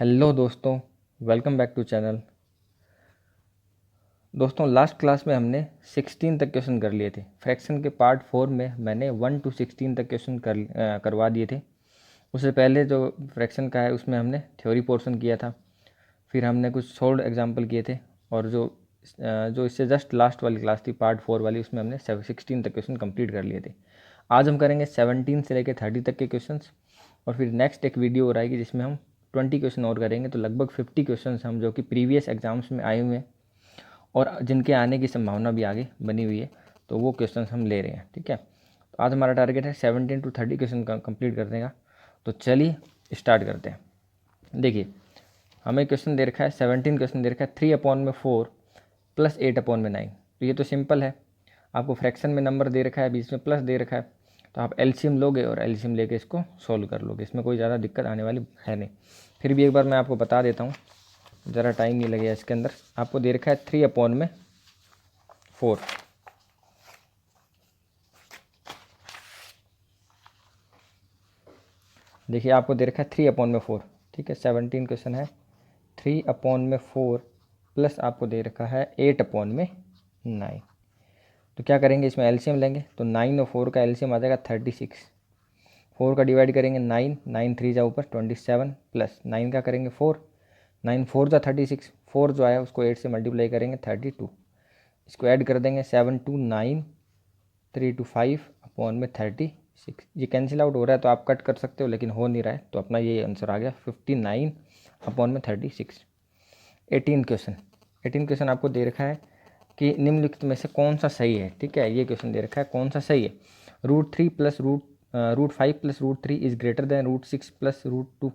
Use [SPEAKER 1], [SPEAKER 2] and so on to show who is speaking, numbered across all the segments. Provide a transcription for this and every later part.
[SPEAKER 1] Hello दोस्तों, welcome back to channel. दोस्तों, last class में हमने 16 तक क्वेश्चन कर लिए थे। फ्रैक्शन के पार्ट 4 में मैंने 1 to 16 तक क्वेश्चन करवा दिए थे। उससे पहले जो फ्रैक्शन का है उसमें हमने थ्योरी पोर्शन किया था, फिर हमने कुछ सोल्ड एग्जाम्पल किए थे, और जो इससे जस्ट लास्ट वाली क्लास थी पार्ट 4 वाली, उसमें हमने 16 तक क्वेश्चन कंप्लीट कर लिए थे। आज हम करेंगे 17 से लेकर 30 तक के क्वेश्चन, और फिर नेक्स्ट एक वीडियो और आएगी जिसमें हम 20 क्वेश्चन और करेंगे। तो लगभग 50 क्वेश्चन हम जो कि प्रीवियस एग्जाम्स में आए हुए हैं और जिनके आने की संभावना भी आगे बनी हुई है, तो वो क्वेश्चन हम ले रहे हैं। ठीक है, तो आज हमारा टारगेट है 17 to 30 क्वेश्चन कंप्लीट करने का। तो चलिए स्टार्ट करते हैं। देखिए, हमें क्वेश्चन दे रखा है 17 क्वेश्चन दे रखा है 3/4 प्लस 8/9। तो ये तो सिंपल है, आपको फ्रैक्शन में नंबर दे रखा है, बीच में प्लस दे रखा है, तो आप एलसीएम लोगे और एलसीएम लेके इसको सोल्व कर लोगे। इसमें कोई ज़्यादा दिक्कत आने वाली है नहीं। फिर भी एक बार मैं आपको बता देता हूँ, ज़रा टाइम नहीं लगेगा। इसके अंदर आपको दे रखा है 3/4। देखिए, आपको दे रखा है 3/4। ठीक है, 17 क्वेश्चन है। 3/4 प्लस आपको दे रखा है 8/9। तो क्या करेंगे, इसमें एलसीएम लेंगे तो 9 और 4 का एलसीएम आ जाएगा 36। 4 का डिवाइड करेंगे 9, 9 3 जा ऊपर 27, प्लस 9 का करेंगे 4, 9 4 जा 36, 4 जो आया उसको 8 से मल्टीप्लाई करेंगे 32। इसको ऐड कर देंगे 7 2 9, 3 2 5/36। ये कैंसिल आउट हो रहा है तो आप कट कर सकते हो, लेकिन हो नहीं रहा है, तो अपना ये आंसर आ गया 59/36। 18 क्वेश्चन आपको दे रखा है कि निम्नलिखित में से कौन सा सही है। ठीक है, ये क्वेश्चन दे रखा है कौन सा सही है। √3 plus √5 plus √3 is greater than √6 plus √2,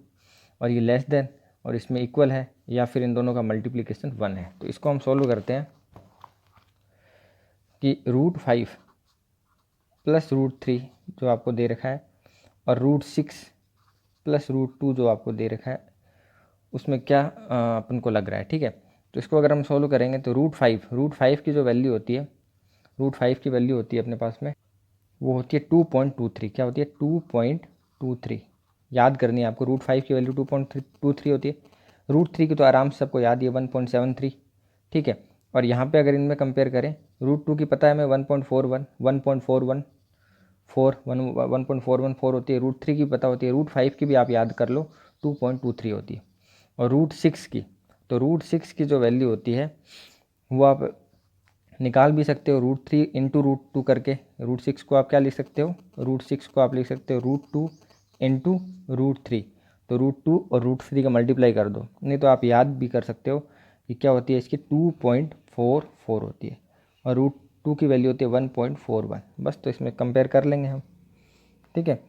[SPEAKER 1] और ये लेस देन और इसमें इक्वल है, या फिर इन दोनों का मल्टीप्लिकेशन 1 है। तो इसको हम सॉल्व करते हैं कि √5 प्लस √3 जो आपको दे रखा है और √6 प्लस √2 जो आपको दे रखा है, उसमें क्या अपन को लग रहा है। ठीक है, तो इसको अगर हम सॉल्व करेंगे तो √5 की जो वैल्यू होती है, √5 की वैल्यू होती है अपने पास में, वो होती है 2.23। क्या होती है? 2.23। याद करनी है आपको, √5 की वैल्यू 2.23 होती है। √3 की तो आराम से सबको याद ही है 1.73। ठीक है, और यहाँ पे अगर इनमें कंपेयर करें, √2 की पता है हमें 1.41 1.414 होती है। √3 की पता होती है, √5 की भी आप याद कर लो 2.23 होती है। और √6 की, तो √6 की जो वैल्यू होती है वो आप निकाल भी सकते हो, √3 इंटू √2 करके। √6 को आप क्या लिख सकते हो? √6 को आप लिख सकते हो √2 इंटू √3। तो √2 और √3 का मल्टीप्लाई कर दो, नहीं तो आप याद भी कर सकते हो कि क्या होती है इसकी 2.44 होती है, और √2 की वैल्यू होती है 1.41। बस, तो इसमें कंपेयर कर लेंगे हम। ठीक है,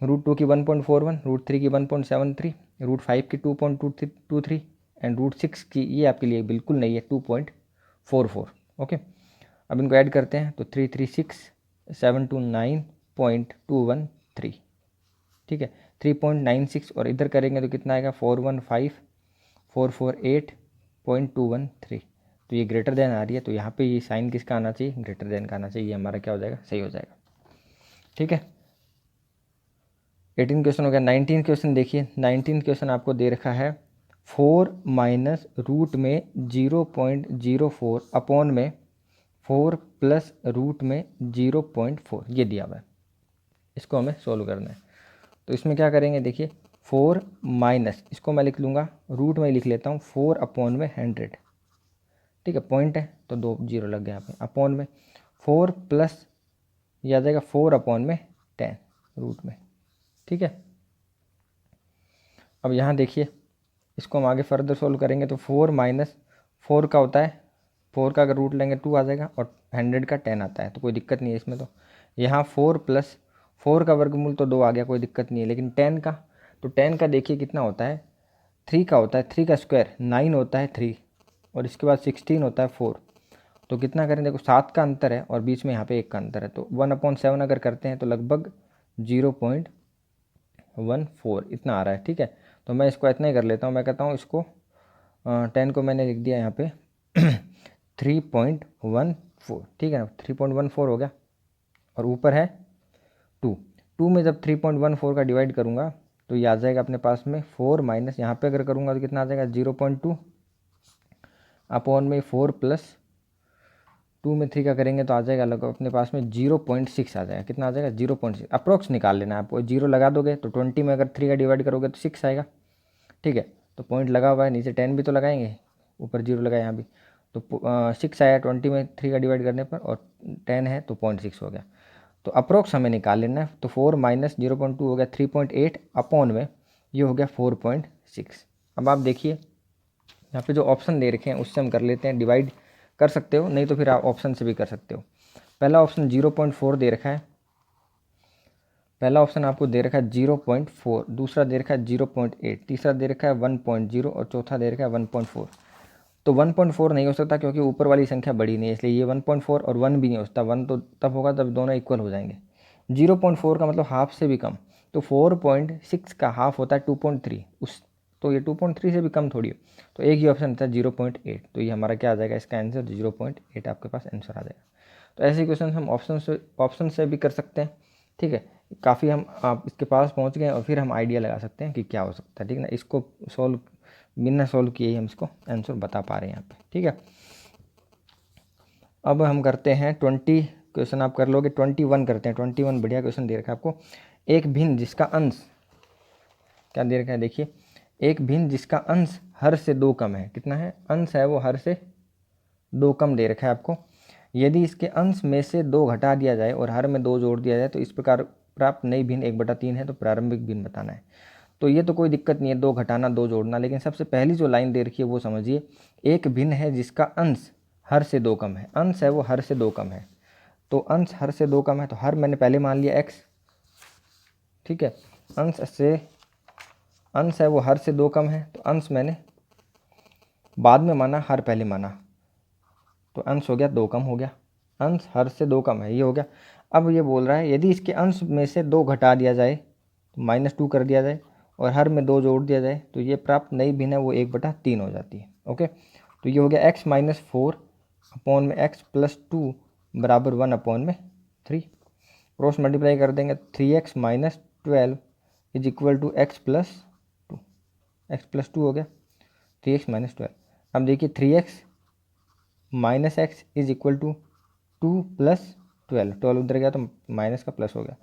[SPEAKER 1] √2 की 1.41, √3 की 1.73, √5 की 2.23 एंड √6 की, ये आपके लिए बिल्कुल नहीं है, 2.44। ओके, अब इनको ऐड करते हैं तो 336 729.213। ठीक है, 3.96, और इधर करेंगे तो कितना आएगा 415,448.213। तो ये ग्रेटर देन आ रही है, तो यहाँ पे ये साइन किसका आना चाहिए? ग्रेटर देन का आना चाहिए। ये हमारा क्या हो जाएगा? सही हो जाएगा। ठीक है, 18 क्वेश्चन हो गया। 19 क्वेश्चन देखिए, 19 क्वेश्चन आपको दे रखा है 4 माइनस रूट में 0.04 अपॉन में 4 प्लस रूट में 0.4, ये दिया हुआ है। इसको हमें सोल्व करना है। तो इसमें क्या करेंगे, देखिए 4 माइनस, इसको मैं लिख लूँगा, रूट में लिख लेता हूँ 4 अपॉन में 100। ठीक है, पॉइंट है तो 2 0 लग गया यहाँ पे, अपॉन में 4 प्लस, यह आ जाएगा 4 अपॉन में 10 रूट में। ठीक है, अब यहाँ देखिए, इसको हम आगे फर्दर सोल्व करेंगे तो 4 माइनस 4 का होता है, 4 का अगर रूट लेंगे 2 आ जाएगा, और 100 का 10 आता है, तो कोई दिक्कत नहीं है इसमें। तो यहाँ 4 प्लस 4 का वर्गमूल तो 2 आ गया, कोई दिक्कत नहीं है। लेकिन 10 का, तो 10 का देखिए कितना होता है, 3 का होता है, 3 का स्क्वायर 9 होता है 3, और इसके बाद 16 होता है 4। तो कितना करें, देखो 7 का अंतर है और बीच में यहाँ पे 1 का अंतर है, तो 1/7 अगर करते हैं तो लगभग 0.14 इतना आ रहा है। ठीक है, तो मैं इसको इतना ही कर लेता हूँ। मैं कहता हूँ इसको 10 को मैंने लिख दिया यहाँ पे 3.14। ठीक है ना, 3.14 हो गया, और ऊपर है 2 में जब 3.14 का डिवाइड करूँगा तो ये आ जाएगा अपने पास में 4 माइनस, यहाँ पे अगर करूँगा तो कितना आ जाएगा 0.2 अपॉन में 4 प्लस 2 में 3 का करेंगे तो आ जाएगा लगभग अपने पास में 0.6 आ जाएगा। कितना आ जाएगा 0.6, अप्रोक्स निकाल लेना है आपको। 0 लगा दोगे तो 20 में अगर 3 का डिवाइड करोगे तो 6 आएगा। ठीक है, तो पॉइंट लगा हुआ है, नीचे 10 भी तो लगाएंगे, ऊपर 0 लगा यहाँ भी, तो 6 आया 20 में 3 का डिवाइड करने पर, और 10 है तो 0.6 हो गया। तो अप्रोक्स हमें निकाल लेना है। तो 4 माइनस 0.2 हो गया 3.8 अपॉन में ये हो गया 4.6। अब आप देखिए यहाँ पे जो ऑप्शन दे रखे हैं उससे हम कर लेते हैं, डिवाइड कर सकते हो, नहीं तो फिर आप ऑप्शन से भी कर सकते हो। पहला ऑप्शन 0.4 दे रखा है, पहला ऑप्शन आपको दे रखा है 0.4, दूसरा दे रखा है 0.8, तीसरा दे रखा है 1.0 और चौथा दे रखा है 1.4। तो 1.4 नहीं हो सकता क्योंकि ऊपर वाली संख्या बड़ी नहीं है, इसलिए ये 1.4 और 1 भी नहीं हो सकता। 1 तो तब होगा जब दोनों इक्वल हो जाएंगे। 0.4 का मतलब हाफ से भी कम, तो 4.6 का हाफ होता है 2.3, उस तो ये 2.3 से भी कम थोड़ी है। तो एक ही ऑप्शन था 0.8, तो ये हमारा क्या आ जाएगा, इसका आंसर 0.8 आपके पास आंसर आ जाएगा। तो ऐसे क्वेश्चन हम ऑप्शन से भी कर सकते हैं। ठीक है, काफ़ी हम आप इसके पास पहुंच गए और फिर हम आइडिया लगा सकते हैं कि क्या हो सकता है। ठीक है ना, इसको सॉल्व बिना सॉल्व किए ही हम इसको आंसर बता पा रहे हैं यहाँ पे। ठीक है, अब हम करते हैं 20 क्वेश्चन, आप कर लोगे 21 करते हैं। 21 बढ़िया क्वेश्चन दे रखा है आपको। एक भिन्न जिसका अंश, क्या दे रखा है देखिए, एक भिन्न जिसका अंश हर से 2 कम है। कितना है, अंश है वो हर से 2 कम दे रखा है आपको। यदि इसके अंश में से 2 घटा दिया जाए और हर में 2 जोड़ दिया जाए तो इस प्रकार प्राप्त नई भिन्न 1/3 है। तो प्रारंभिक भिन्न बताना है। तो ये तो कोई दिक्कत नहीं है, 2 घटाना 2 जोड़ना, लेकिन सबसे पहली जो लाइन दे रखी है वो समझिए। एक भिन्न है जिसका अंश हर से 2 कम है, अंश है वो हर से 2 कम है। तो अंश हर से 2 कम है, तो हर मैंने पहले मान लिया x। ठीक है, अंश है वो हर से 2 कम है, तो अंश मैंने बाद में माना, हर पहले माना, तो अंश हो गया 2 कम हो गया। अंश हर से 2 कम है, ये हो गया। अब ये बोल रहा है यदि इसके अंश में से 2 घटा दिया जाए तो -2 कर दिया जाए और हर में 2 जोड़ दिया जाए तो ये प्राप्त नई भिन्न है वो 1/3 हो जाती है। ओके, तो ये हो गया x - 4 अपॉन में x + 2 बराबर 1/3। क्रॉस मल्टीप्लाई कर देंगे, 3x - 12 is equal to x + 2, x + 2 हो गया 3x - 12। अब देखिए 3x - x is equal to 2 + 12, 12 उधर गया तो माइनस का प्लस हो गया,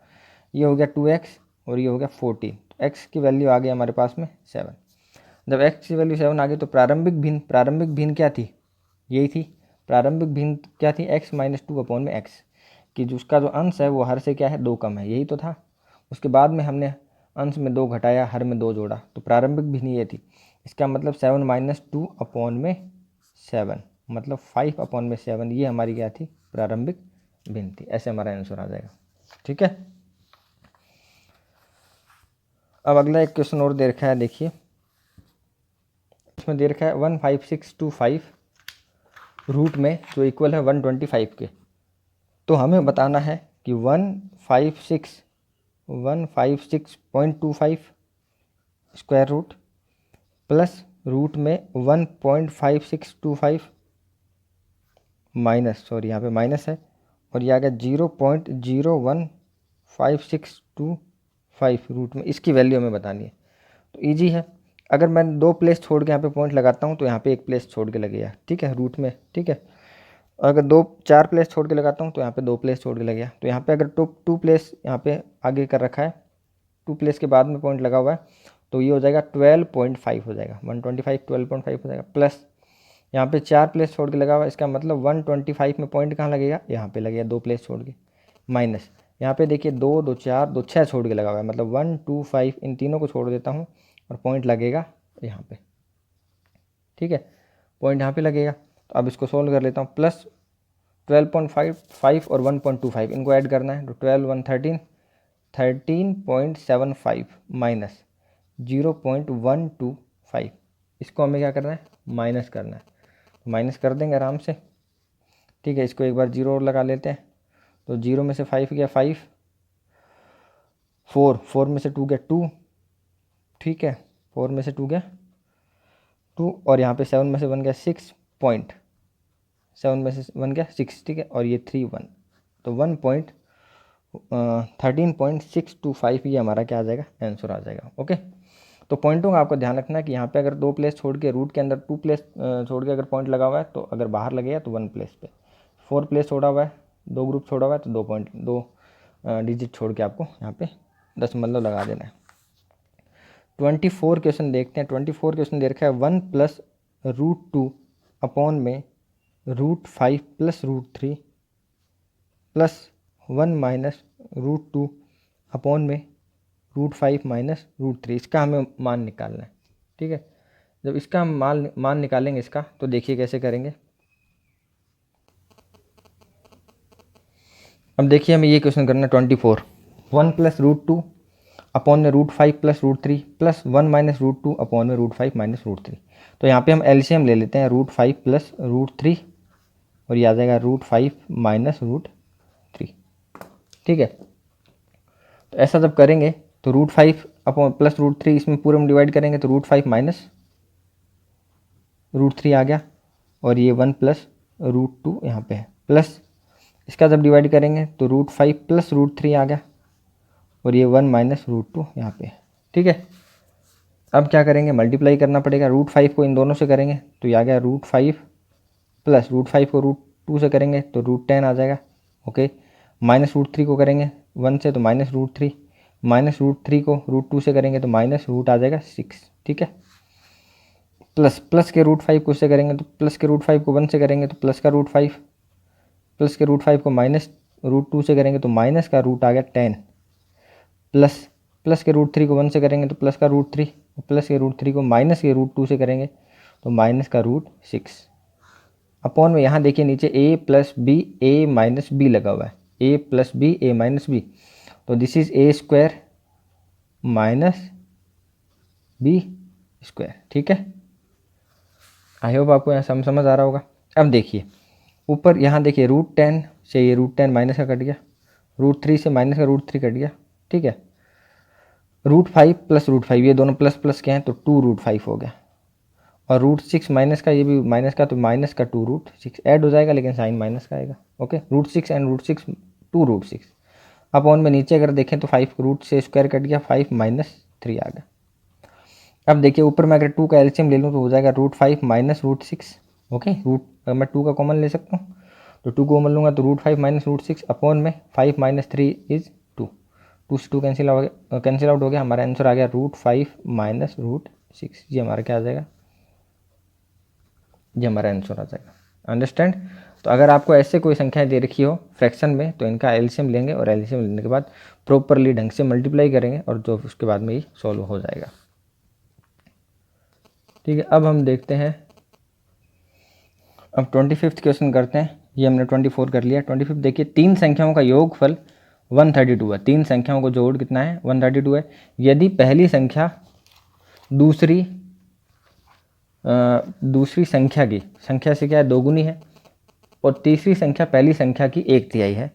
[SPEAKER 1] ये हो गया 2x और ये हो गया 14। तो x की वैल्यू आ गई हमारे पास में 7। जब x की वैल्यू 7 आ गई तो प्रारंभिक भिन्न क्या थी, यही थी प्रारंभिक भिन्न क्या थी, x - 2 अपॉन में x, कि जिसका जो अंश है वो हर से क्या है 2 कम है, यही तो था। उसके बाद में हमने अंश में 2 घटाया, हर में 2 जोड़ा, तो प्रारंभिक भिन्न ये थी। इसका मतलब 7 - 2 अपॉन में 7, मतलब 5 अपॉन में 7, ये हमारी क्या थी, प्रारंभिक भिन्न थी। ऐसे हमारा आंसर आ जाएगा। ठीक है, अब अगला एक क्वेश्चन और दे रखा है, देखिए इसमें दे रखा है 15625 रूट में जो इक्वल है 125 के। तो हमें बताना है कि 156.25 स्क्वायर रूट प्लस रूट में 1.5625 माइनस, सॉरी यहाँ पे माइनस है, और ये आ गया 0.01562 रूट में, इसकी वैल्यू हमें बतानी है। तो इजी है, अगर मैं 2 प्लेस छोड़ के यहाँ पे पॉइंट लगाता हूँ तो यहाँ पे 1 प्लेस छोड़ के लगेगा। ठीक है, रूट में। ठीक है, अगर 4 प्लेस छोड़ के लगाता हूँ तो यहाँ पे 2 प्लेस छोड़ के लगेगा। तो यहाँ पे अगर 2 प्लेस यहाँ पे आगे कर रखा है, 2 प्लेस के बाद में पॉइंट लगा हुआ है, तो ये हो जाएगा 12.5 हो जाएगा, 125 12.5 हो जाएगा। प्लस यहाँ पे 4 प्लेस छोड़ के लगा हुआ है, इसका मतलब 125 में पॉइंट कहाँ लगेगा, यहाँ पे लगेगा 2 प्लेस छोड़ के। माइनस यहाँ पे देखिए 2 2 4 2 6 छोड़ के लगा हुआ है, मतलब 1 2 5 इन तीनों को छोड़ देता हूँ और पॉइंट लगेगा यहाँ पे। ठीक है, पॉइंट यहाँ पे लगेगा। तो अब इसको सोल्व कर लेता हूँ। प्लस 12.5 और 1.25 इनको ऐड करना है, तो 12 1 13 13.75 माइनस 0.125, इसको हमें क्या करना है, माइनस करना है। माइनस कर देंगे आराम से। ठीक है, इसको एक बार 0 और लगा लेते हैं, तो 0 में से 5 गया 5, 4 में से 2 गया 2। ठीक है, 4 में से 2 गया 2, और यहाँ पे 7 में से 1 गया 6 पॉइंट, 7 में से 1 गया 6। ठीक है, और ये 3 1, तो 13.625 ये हमारा क्या आ जाएगा, आंसर आ जाएगा। ओके, तो पॉइंटों का आपको ध्यान रखना है कि यहाँ पे अगर 2 प्लेस छोड़ के रूट के अंदर 2 प्लेस छोड़ के अगर पॉइंट लगा हुआ है तो अगर बाहर लगेगा तो 1 प्लेस पे, 4 प्लेस छोड़ा हुआ है, 2 ग्रुप छोड़ा हुआ है तो 2 पॉइंट 2 डिजिट छोड़ के आपको यहाँ पे दशमलव लगा देना है। 24 क्वेश्चन देखते हैं। 24 क्वेश्चन दे रखा है 1 प्लस √2 अपॉन में √5 प्लस √3 प्लस 1 माइनस √2 अपॉन में √5 माइनस √3, इसका हमें मान निकालना है। ठीक है, जब इसका हम मान निकालेंगे इसका, तो देखिए कैसे करेंगे। अब देखिए हमें ये क्वेश्चन करना है 24, 1 प्लस √2 अपॉन में √5 प्लस √3 प्लस 1 माइनस √2 अपॉन में √5 माइनस √3। तो यहाँ पे हम एलसीएम ले लेते हैं, √5 प्लस √3 और ये आ जाएगा √5 माइनस √3। ठीक है, तो ऐसा जब करेंगे तो √5 अपॉन प्लस √3 इसमें पूरे में डिवाइड करेंगे तो √5 माइनस √3 आ गया और ये 1 प्लस √2 यहाँ पे है, प्लस इसका जब डिवाइड करेंगे तो √5 प्लस √3 आ गया और ये 1 माइनस √2 यहाँ पे है। ठीक है, अब क्या करेंगे, मल्टीप्लाई करना पड़ेगा। √5 को इन दोनों से करेंगे तो ये आ गया √5 प्लस √5 को √2 से करेंगे तो √10 आ जाएगा। ओके, माइनस √3 को करेंगे 1 से तो माइनस √3, माइनस √3 को √2 से करेंगे तो माइनस रूट आ जाएगा 6। ठीक है, प्लस के √5 को उससे करेंगे तो प्लस के √5 को 1 से करेंगे तो प्लस का √5, प्लस के √5 को माइनस √2 से करेंगे तो माइनस का रूट आ गया 10, प्लस के √3 को 1 से करेंगे तो प्लस का √3, प्लस के √3 को माइनस के √2 से करेंगे तो माइनस का √6 अपॉन में यहाँ देखिए नीचे a plus B A minus B लगा हुआ है, a plus B A minus B, तो this is a square minus B square. ठीक है, आई होप आपको यहाँ समझ आ रहा होगा। अब देखिए ऊपर यहाँ देखिए √10 से ये √10 माइनस का कट गया, √3 से माइनस का √3 कट गया। ठीक है, √5 प्लस √5 ये दोनों प्लस प्लस के हैं तो 2√5 हो गया और √6 माइनस का, ये भी माइनस का तो माइनस का 2√6 ऐड हो जाएगा लेकिन साइन माइनस का आएगा। ओके, √6 एंड √6 2√6 अपॉन में नीचे अगर देखें तो 5 रूट से स्क्वायर कट गया, 5 माइनस 3 आ गया। अब देखिए ऊपर मैं अगर 2 का एलसीएम ले लूँ तो हो जाएगा √5 माइनस √6। ओके, मैं 2 का कॉमन ले सकता हूँ तो 2 को कॉमन लूँगा तो √5 माइनस √6 अपॉन में 5 माइनस 3 इज 2, 2 से 2 कैंसिल आउट हो गया, हमारा आंसर आ गया √5 माइनस √6। ये हमारा क्या आ जाएगा, ये हमारा आंसर आ जाएगा। अंडरस्टैंड। तो अगर आपको ऐसे कोई संख्याएं दे रखी हो फ्रैक्शन में तो इनका एलसीएम लेंगे और एलसीएम लेने के बाद प्रॉपरली ढंग से मल्टीप्लाई करेंगे और जो उसके बाद में ये सॉल्व हो जाएगा। ठीक है, अब हम देखते हैं, अब 25th क्वेश्चन करते हैं। ये हमने 24 कर लिया। 25 देखिए, 3 संख्याओं का योगफल 132 है। 3 संख्याओं को जोड़ कितना है, 132 है। यदि पहली संख्या दूसरी संख्या से क्या है, दोगुनी है और तीसरी संख्या पहली संख्या की 1/3 है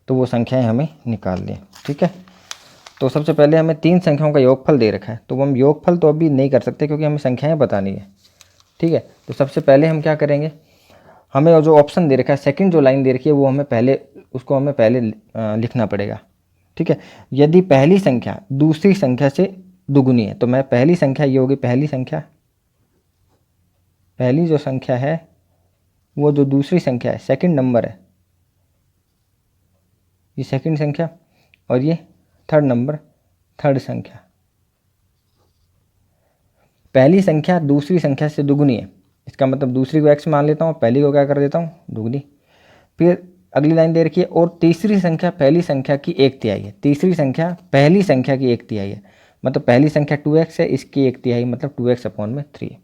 [SPEAKER 1] तो वो संख्याएं हमें निकाल लें। ठीक है, तो सबसे पहले हमें 3 संख्याओं का योगफल दे रखा है तो हम योगफल तो अभी नहीं कर सकते क्योंकि हमें संख्याएं बतानी है। ठीक है, तो सबसे पहले हम क्या करेंगे, हमें जो ऑप्शन दे रखा है, सेकंड जो लाइन दे रखी है वो हमें पहले लिखना पड़ेगा। ठीक है, यदि पहली संख्या दूसरी संख्या से दुगुनी है तो मैं पहली संख्या ये होगी, पहली जो संख्या है वो जो दूसरी संख्या है, सेकंड नंबर है, ये सेकंड संख्या और ये थर्ड नंबर, थर्ड संख्या। पहली संख्या दूसरी संख्या से दुगुनी है, इसका मतलब दूसरी को x मान लेता हूँ, पहली को क्या कर देता हूँ, दुगुनी। फिर अगली लाइन दे रखी है, और तीसरी संख्या पहली संख्या की 1/3 है। तीसरी संख्या पहली संख्या की 1/3 है, मतलब पहली संख्या 2x है, इसकी 1/3 मतलब 2x अपॉन में 3 है।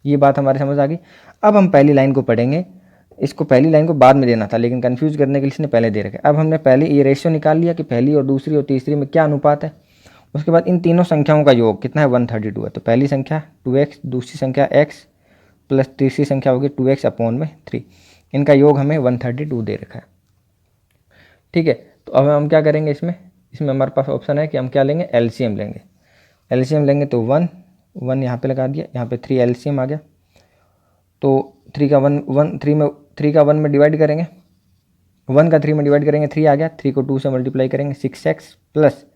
[SPEAKER 1] ये बात हमारे समझ आ गई। अब हम पहली लाइन को पढ़ेंगे, इसको पहली लाइन को बाद में देना था लेकिन कंफ्यूज करने के लिए इसने पहले दे रखा है। अब हमने पहले ये रेशियो निकाल लिया कि पहली और दूसरी और तीसरी में क्या अनुपात है। उसके बाद इन तीनों संख्याओं का योग कितना है, 132 है। तो पहली संख्या 2x, दूसरी संख्या x प्लस तीसरी संख्या होगी 2x अपॉन में 3, इनका योग हमें 132 दे रखा है। ठीक है, तो अब हम क्या करेंगे, इसमें हमारे पास ऑप्शन है कि हम क्या लेंगे, एलसीएम लेंगे। एलसीएम लेंगे तो 1 यहाँ पे लगा दिया, यहाँ पे 3 एलसीएम आ गया तो 3 का 1 में डिवाइड करेंगे 1 का 3 में डिवाइड करेंगे 3 आ गया, 3 को 2 से मल्टीप्लाई करेंगे 6x प्लस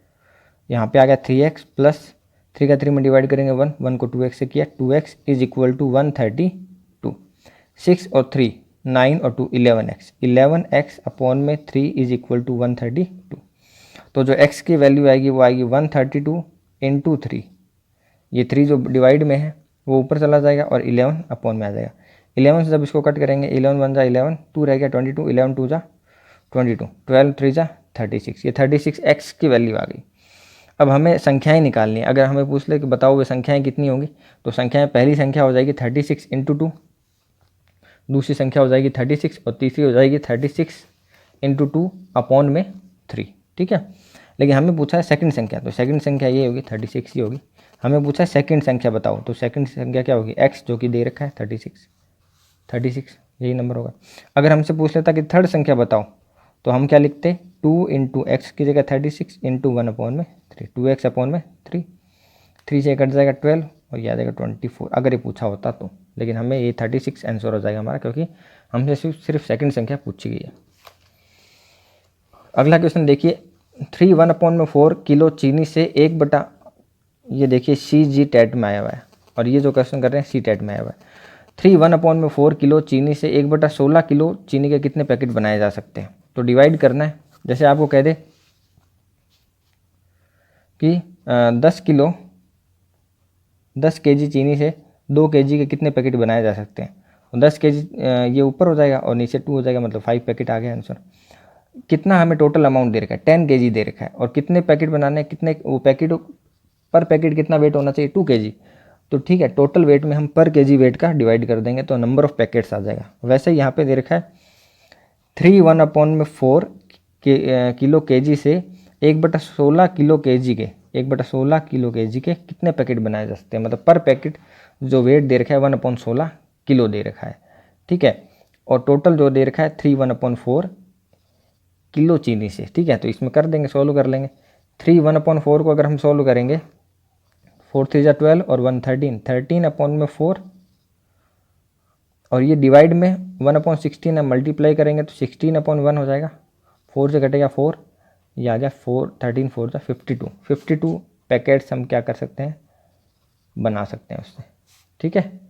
[SPEAKER 1] यहाँ पे आ गया 3x प्लस 3 का 3 में डिवाइड करेंगे 1, 1 को 2x से किया, 2x इज इक्वल टू 132, 6 और 3 9 और 2 11x, 11x अपॉन में 3 इज इक्वल टू 132। तो जो x की वैल्यू आएगी वो आएगी 132 इंटू 3, ये 3 जो डिवाइड में है वो ऊपर चला जाएगा और 11 अपॉन में आ जाएगा। 11 से जब इसको कट करेंगे 11 1 जा 11, 2 रह गया 22, 11 2 जा 22, 12 3 जा 36, ये 36x की वैल्यू आ गई। अब हमें संख्याएं निकालनी है। अगर हमें पूछ ले कि बताओ वे संख्याएं कितनी होंगी, तो संख्याएं पहली संख्या हो जाएगी 36 इंटू 2, दूसरी संख्या हो जाएगी 36 और तीसरी हो जाएगी 36 इंटू 2 अपॉन में 3, ठीक है। लेकिन हमें पूछा है सेकंड संख्या, तो सेकंड संख्या ये होगी 36 ही होगी। हमें पूछा है सेकंड संख्या बताओ, तो सेकंड संख्या क्या होगी x जो कि दे रखा है 36 यही नंबर होगा। अगर हमसे पूछ लेता कि थर्ड संख्या बताओ, तो हम क्या लिखते 2 इंटू एक्स की जगह 36 इंटू 1 अपॉन में 3, 2x अपॉन में 3, 3 से कट जाएगा 12 और ये आ जाएगा 24 अगर ये पूछा होता तो। लेकिन हमें ये 36 आंसर हो जाएगा हमारा, क्योंकि हमसे सिर्फ सेकंड संख्या पूछी गई है। अगला क्वेश्चन देखिए, 3 1 अपॉन में 4 किलो चीनी से 1 बटा, ये देखिए CG टेट में आया हुआ है और ये जो क्वेश्चन कर रहे हैं C टेट में आया हुआ है। 3 1 अपॉन में 4 किलो चीनी से 1 बटा 16 किलो चीनी के कितने पैकेट बनाए जा सकते हैं। तो डिवाइड करना है, जैसे आपको कह दे कि 10 केजी चीनी से 2 केजी के कितने पैकेट बनाए जा सकते हैं। तो 10 केजी ये ऊपर हो जाएगा और नीचे 2 हो जाएगा, मतलब 5 पैकेट आ गया आंसर। कितना हमें टोटल अमाउंट दे रखा है, 10 केजी दे रखा है और कितने पैकेट बनाने हैं, कितने वो पैकेट पर पैकेट कितना वेट होना चाहिए 2 केजी। तो ठीक है, टोटल वेट में हम पर केजी वेट का डिवाइड कर देंगे तो नंबर ऑफ पैकेट्स आ जाएगा। वैसे यहाँ पे दे रखा है 3 1 अपॉन में 4 किलो केजी से 1 बटा 16 किलो केजी के 1 बटा 16 किलो केजी के कितने पैकेट बनाए जा सकते हैं। मतलब पर पैकेट जो वेट दे रखा है 1/16 किलो दे रखा है, ठीक है। और टोटल जो दे रखा है 3 1/4 किलो चीनी से, ठीक है। तो इसमें कर देंगे, सॉल्व कर लेंगे। 3 1/4 को अगर हम सॉल्व करेंगे 4 3 जा 12 और 1 13, 13/4 और ये डिवाइड में 1/16 हम मल्टीप्लाई करेंगे तो 16/1 हो जाएगा। 4 से कटेगा 4, ये आ गया 4 13 4 जा 52 पैकेट्स हम क्या कर सकते हैं, बना सकते हैं उससे, ठीक है।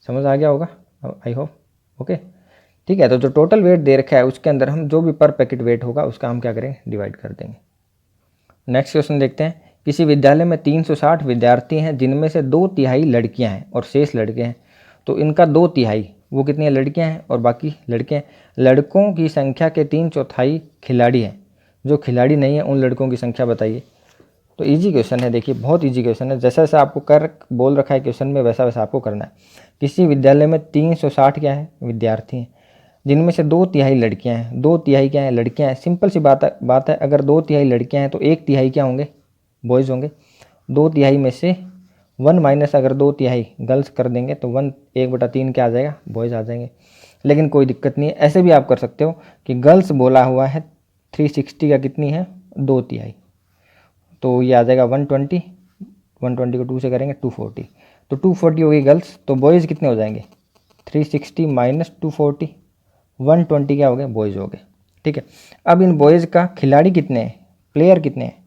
[SPEAKER 1] समझ आ गया होगा आई होप, ओके ठीक है। तो जो टोटल वेट दे रखा है उसके अंदर हम जो भी पर पैकेट वेट होगा उसका हम क्या करेंगे, डिवाइड कर देंगे। नेक्स्ट क्वेश्चन देखते हैं, किसी विद्यालय में 360 विद्यार्थी हैं जिनमें से 2/3 लड़कियां हैं और शेष लड़के हैं। तो इनका 2/3 वो कितनी लड़कियां हैं और बाकी लड़के हैं। लड़कों की संख्या के 3/4 खिलाड़ी हैं, जो खिलाड़ी नहीं है उन लड़कों की संख्या बताइए। तो इजी क्वेश्चन है, देखिए बहुत इजी क्वेश्चन है। जैसा जैसा आपको कर बोल रखा है क्वेश्चन में वैसा वैसा आपको करना है। किसी विद्यालय में 360 क्या है, विद्यार्थी हैं, जिनमें से 2/3 लड़कियां हैं। 2/3 क्या है, लड़कियां हैं। सिंपल सी बात है, अगर 2/3 लड़कियां हैं तो 1/3 क्या होंगे, बॉयज़ होंगे। 2/3 में से 1 माइनस अगर 2/3 गर्ल्स कर देंगे तो 1/3 क्या आ जाएगा, बॉयज़ आ जाएंगे। लेकिन कोई दिक्कत नहीं है, ऐसे भी आप कर सकते हो कि गर्ल्स बोला हुआ है 360 का कितनी है, 2/3, तो ये आ जाएगा 120, 120 को 2 से करेंगे 240, तो 240 हो गई गर्ल्स। तो बॉयज़ कितने हो जाएंगे, 360 माइनस 240, 120 क्या हो गए, बॉयज़ हो गए, ठीक है। अब इन बॉयज़ का खिलाड़ी कितने हैं, प्लेयर कितने हैं,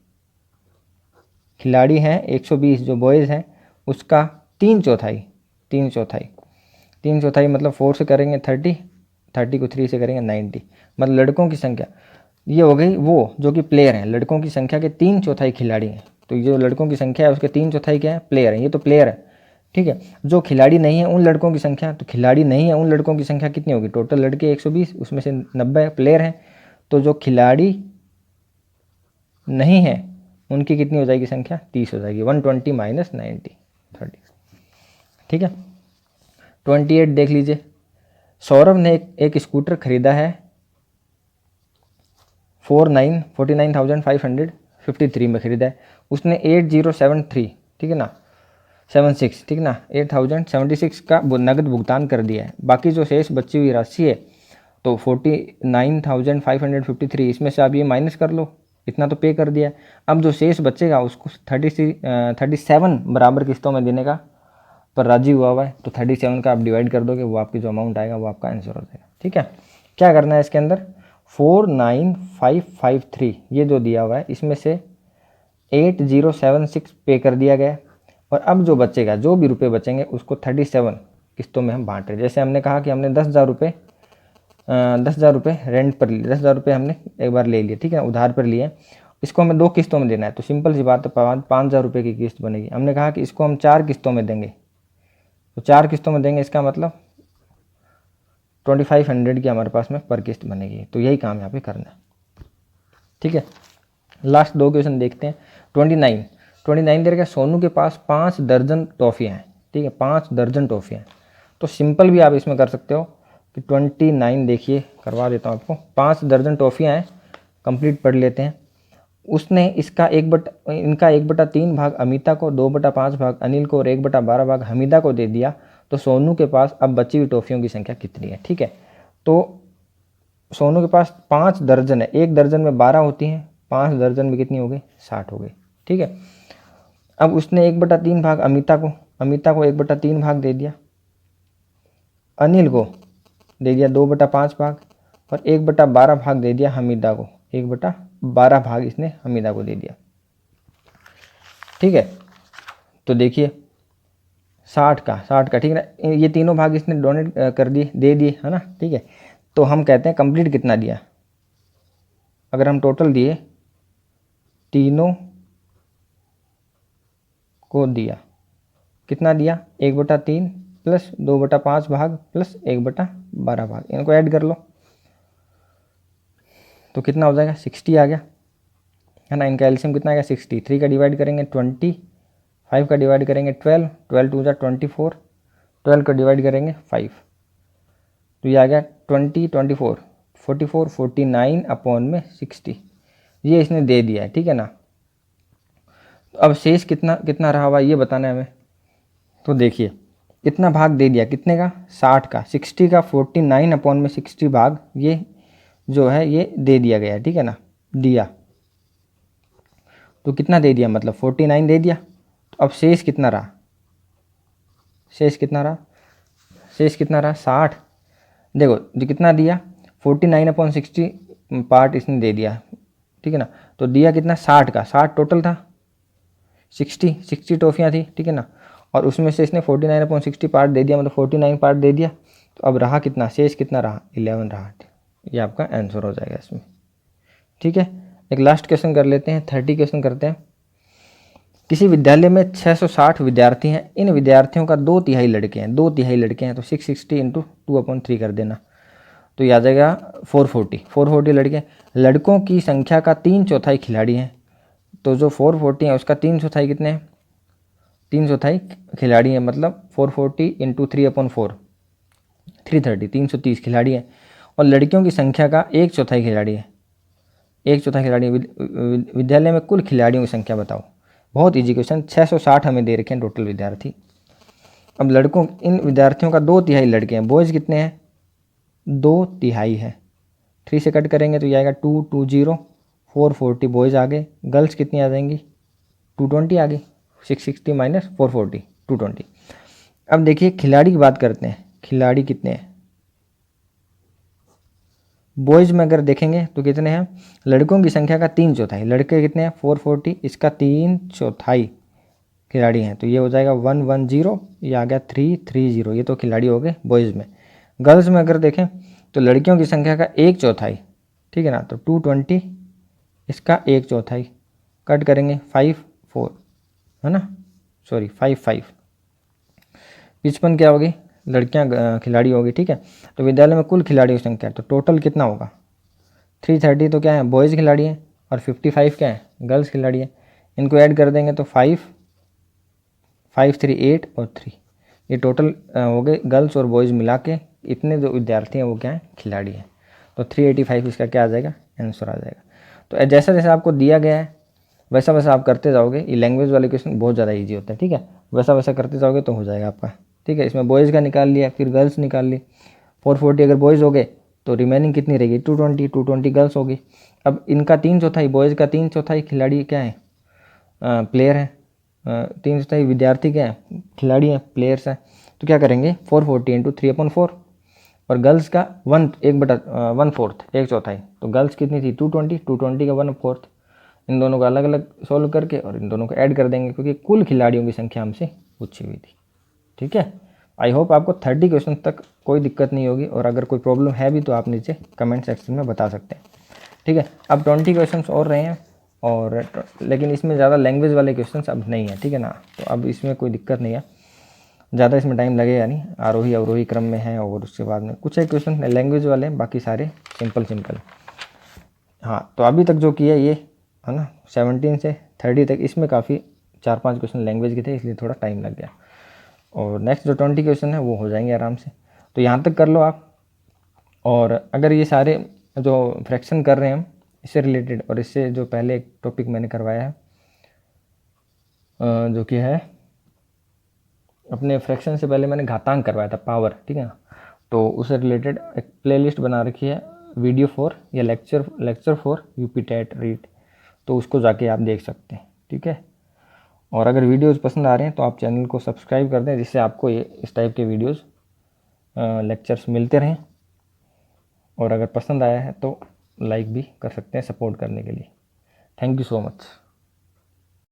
[SPEAKER 1] खिलाड़ी हैं 120, जो बॉयज़ हैं उसका 3/4, 3/4 मतलब 4 से करेंगे 30, 30 को 3 से करेंगे 90, मतलब लड़कों की संख्या ये हो गई। वो जो कि प्लेयर हैं, लड़कों की संख्या के 3/4 खिलाड़ी हैं। तो ये जो लड़कों की संख्या है उसके 3/4 क्या है, प्लेयर हैं, ये तो प्लेयर है, ठीक है। जो खिलाड़ी नहीं है उन लड़कों की संख्या, तो खिलाड़ी नहीं है उन लड़कों की संख्या कितनी होगी, टोटल लड़के 120, उसमें से 90 प्लेयर हैं। तो जो खिलाड़ी नहीं है उनकी कितनी हो जाएगी संख्या, 30 हो जाएगी। 120 माइनस 90 30, ठीक है। 28 देख लीजिए, सौरभ ने एक स्कूटर खरीदा है 49,553 में खरीदा है। उसने 8073, ठीक है ना, 76, ठीक है ना, 8076 का नगद भुगतान कर दिया है। बाकी जो शेष बची हुई राशि है तो 49,553, इसमें से आप ये माइनस कर लो, इतना तो पे कर दिया है। अब जो शेष बचेगा उसको 37 बराबर किस्तों में देने का पर राजी हुआ है, तो 37 का आप डिवाइड कर दोगे, वो आपकी जो अमाउंट आएगा वो आपका आंसर हो जाएगा, ठीक है। क्या करना है इसके अंदर, 49,553 ये जो दिया हुआ है इसमें से 8076 पे कर दिया गया और अब जो बचेगा, जो भी रुपए बचेंगे उसको 37 किस्तों में हम बांट रहे हैं। जैसे हमने कहा कि हमने 10,000 रुपये 10,000 रुपये रेंट पर लिए, 10,000 रुपये हमने एक बार ले लिए, ठीक है, उधार पर लिए, इसको हमें 2 किस्तों में देना है, तो सिंपल सी बात है 5,000 रुपये की किस्त बनेगी। हमने कहा कि इसको हम 4 किस्तों में देंगे, तो 4 किस्तों में देंगे, इसका मतलब 2500 की हमारे पास में पर किस्त बनेगी। तो यही काम यहाँ पे करना है, ठीक है। लास्ट 2 क्वेश्चन देखते हैं। 29 दे रखा है, सोनू के पास 5 दर्जन टॉफ़ियाँ हैं, ठीक है, 5 दर्जन टॉफ़ियाँ हैं। तो सिंपल भी आप इसमें कर सकते हो कि 29 देखिए करवा देता हूँ आपको, 5 दर्जन टॉफ़ियाँ हैं, कंप्लीट पढ़ लेते हैं। उसने इनका 1/3 भाग अमिता को, 2/5 भाग अनिल को और 1/12 भाग हमीदा को दे दिया, तो सोनू के पास अब बची हुई टॉफ़ियों की संख्या कितनी है, ठीक है। तो सोनू के पास 5 दर्जन है, 1 दर्जन में 12 होती हैं, 5 दर्जन में कितनी हो गई, 60 हो गई, ठीक है। अब उसने 1/3 भाग अमिता को 1/3 भाग दे दिया, अनिल को दे दिया 2/5 भाग और 1/12 भाग दे दिया हमीदा को, 1/12 भाग इसने हमीदा को दे दिया, ठीक है। तो देखिए 60 का, ठीक है ना, ये तीनों भाग इसने डोनेट कर दिए, दे दिए, है ना, ठीक है। तो हम कहते हैं कंप्लीट कितना दिया, अगर हम टोटल दिए तीनों को दिया, कितना दिया, 1/3 प्लस 2/5 भाग प्लस 1/12 भाग, इनको ऐड कर लो तो कितना हो जाएगा, 60 आ गया, है ना। इनका एलसीएम कितना आएगा, 60। 3 का डिवाइड करेंगे 20, 5 का डिवाइड करेंगे 12, 12 2 24, 12 का डिवाइड करेंगे 5, तो ये आ गया 20 24 44 49 अपॉन में 60, ये इसने दे दिया है, ठीक है ना। तो अब शेष कितना कितना रहा हुआ ये बताना है हमें। तो देखिए इतना भाग दे दिया, कितने का, 60 का, 60 का 49 अपॉन में 60 भाग ये जो है ये दे दिया गया है, ठीक है ना, दिया, तो कितना दे दिया, मतलब 49 दे दिया। तो अब शेष कितना रहा, शेष कितना रहा 60। देखो जो कितना दिया 49/60 पार्ट इसने दे दिया, ठीक है ना, तो दिया कितना 60 का, 60 टोटल था, 60 टॉफियाँ थी, ठीक है ना, और उसमें से इसने 49/60 पार्ट दे दिया, मतलब 49 पार्ट दे दिया। तो अब रहा कितना, शेष कितना रहा, 11 रहा, ये आपका आंसर हो जाएगा इसमें, ठीक है। एक लास्ट क्वेश्चन कर लेते हैं, 30 क्वेश्चन करते हैं। किसी विद्यालय में 660 विद्यार्थी हैं, इन विद्यार्थियों का 2/3 लड़के हैं, 2/3 लड़के हैं, तो 660 × 2/3 कर देना, तो ये आ जाएगा 440 लड़के। लड़कों की संख्या का 3/4 खिलाड़ी हैं, तो जो 440 है उसका 3/4 कितने हैं, 3/4 खिलाड़ी हैं, मतलब 440 × 3/4 330, 330 खिलाड़ी हैं। और लड़कियों की संख्या का 1/4 खिलाड़ी है, 1/4 खिलाड़ी। विद्यालय में कुल खिलाड़ियों की संख्या बताओ। बहुत इजी क्वेश्चन, 660 हमें दे रखे हैं टोटल विद्यार्थी। अब लड़कों, इन विद्यार्थियों का 2/3 लड़के हैं, बॉयज़ कितने हैं, 2/3 है, 3 से कट करेंगे तो ये आएगा 220, 440 बॉयज़ आ गए, गर्ल्स कितनी आ जाएंगी, 220 आ गई, 660 - 440 220। अब देखिए खिलाड़ी की बात करते हैं, खिलाड़ी कितने हैं, बॉयज़ में अगर देखेंगे तो कितने हैं, लड़कों की संख्या का 3/4, लड़के कितने हैं 440, इसका 3/4 खिलाड़ी हैं, तो ये हो जाएगा 110, ये आ गया 330, ये तो खिलाड़ी हो गए बॉयज़ में। गर्ल्स में अगर देखें तो लड़कियों की संख्या का 1/4, ठीक है ना, तो 220, इसका 1/4 कट करेंगे 54, है ना, सॉरी 55, 55 क्या होगी, लड़कियां खिलाड़ी होगी, ठीक है। तो विद्यालय में कुल खिलाड़ियों की संख्या, तो टोटल कितना होगा, 330 तो क्या है बॉयज़ खिलाड़ी हैं और 55 क्या है गर्ल्स खिलाड़ी है, इनको ऐड कर देंगे तो 5 5 3 8 और 3, ये टोटल हो गए गर्ल्स और बॉयज़ मिला के, इतने जो विद्यार्थी हैं वो क्या हैं, खिलाड़ी हैं। तो 385 इसका क्या आ जाएगा, आंसर आ जाएगा। तो जैसा जैसा आपको दिया गया है वैसा वैसा आप करते जाओगे, ये लैंग्वेज वाले क्वेश्चन बहुत ज़्यादा ईजी होता है, ठीक है, वैसा वैसा करते जाओगे तो हो जाएगा आपका, ठीक है। इसमें बॉयज़ का निकाल लिया, फिर गर्ल्स निकाल ली, 440 अगर बॉयज़ हो गए तो रिमेनिंग कितनी रहेगी, 220 गर्ल्स होगी। अब इनका 3/4, बॉयज़ का 3/4 खिलाड़ी क्या है, प्लेयर है, 3/4 विद्यार्थी क्या है, खिलाड़ी हैं, प्लेयर्स हैं। तो क्या करेंगे 440 × 3/4, और गर्ल्स का 1/4 एक चौथाई। तो गर्ल्स कितनी थी 220, 220 का 1/4। इन दोनों को अलग अलग सॉल्व करके और इन दोनों को ऐड कर देंगे, क्योंकि कुल खिलाड़ियों की संख्या हमसे पूछी हुई थी। ठीक है, आई होप आपको 30 क्वेश्चन तक कोई दिक्कत नहीं होगी, और अगर कोई प्रॉब्लम है भी तो आप नीचे कमेंट सेक्शन में बता सकते हैं। ठीक है, अब 20 क्वेश्चन और रहे हैं, और लेकिन इसमें ज़्यादा लैंग्वेज वाले क्वेश्चन अब नहीं है। ठीक है ना, तो अब इसमें कोई दिक्कत नहीं है, ज़्यादा इसमें टाइम लगेगा नहीं, आरोही अवरोही क्रम में है, और उसके बाद में कुछ एक क्वेश्चन लैंग्वेज वाले हैं, बाकी सारे सिंपल। हाँ, तो अभी तक जो किया ये है ना 17 से 30 तक, इसमें काफ़ी 4-5 क्वेश्चन लैंग्वेज के थे, इसलिए थोड़ा टाइम लग गया। और नेक्स्ट जो 20 क्वेश्चन है वो हो जाएंगे आराम से। तो यहाँ तक कर लो आप। और अगर ये सारे जो फ्रैक्शन कर रहे हैं हम इससे रिलेटेड, और इससे जो पहले एक टॉपिक मैंने करवाया है जो कि है अपने फ्रैक्शन से पहले मैंने घातांक करवाया था, पावर। ठीक है ना, तो उससे रिलेटेड एक प्लेलिस्ट बना रखी है, वीडियो 4 या लेक्चर 4 यूपी टेट रीट, तो उसको जाके आप देख सकते हैं। ठीक है, और अगर वीडियोस पसंद आ रहे हैं तो आप चैनल को सब्सक्राइब कर दें, जिससे आपको ये इस टाइप के वीडियोस लेक्चर्स मिलते रहें। और अगर पसंद आया है तो लाइक भी कर सकते हैं सपोर्ट करने के लिए। Thank you so much.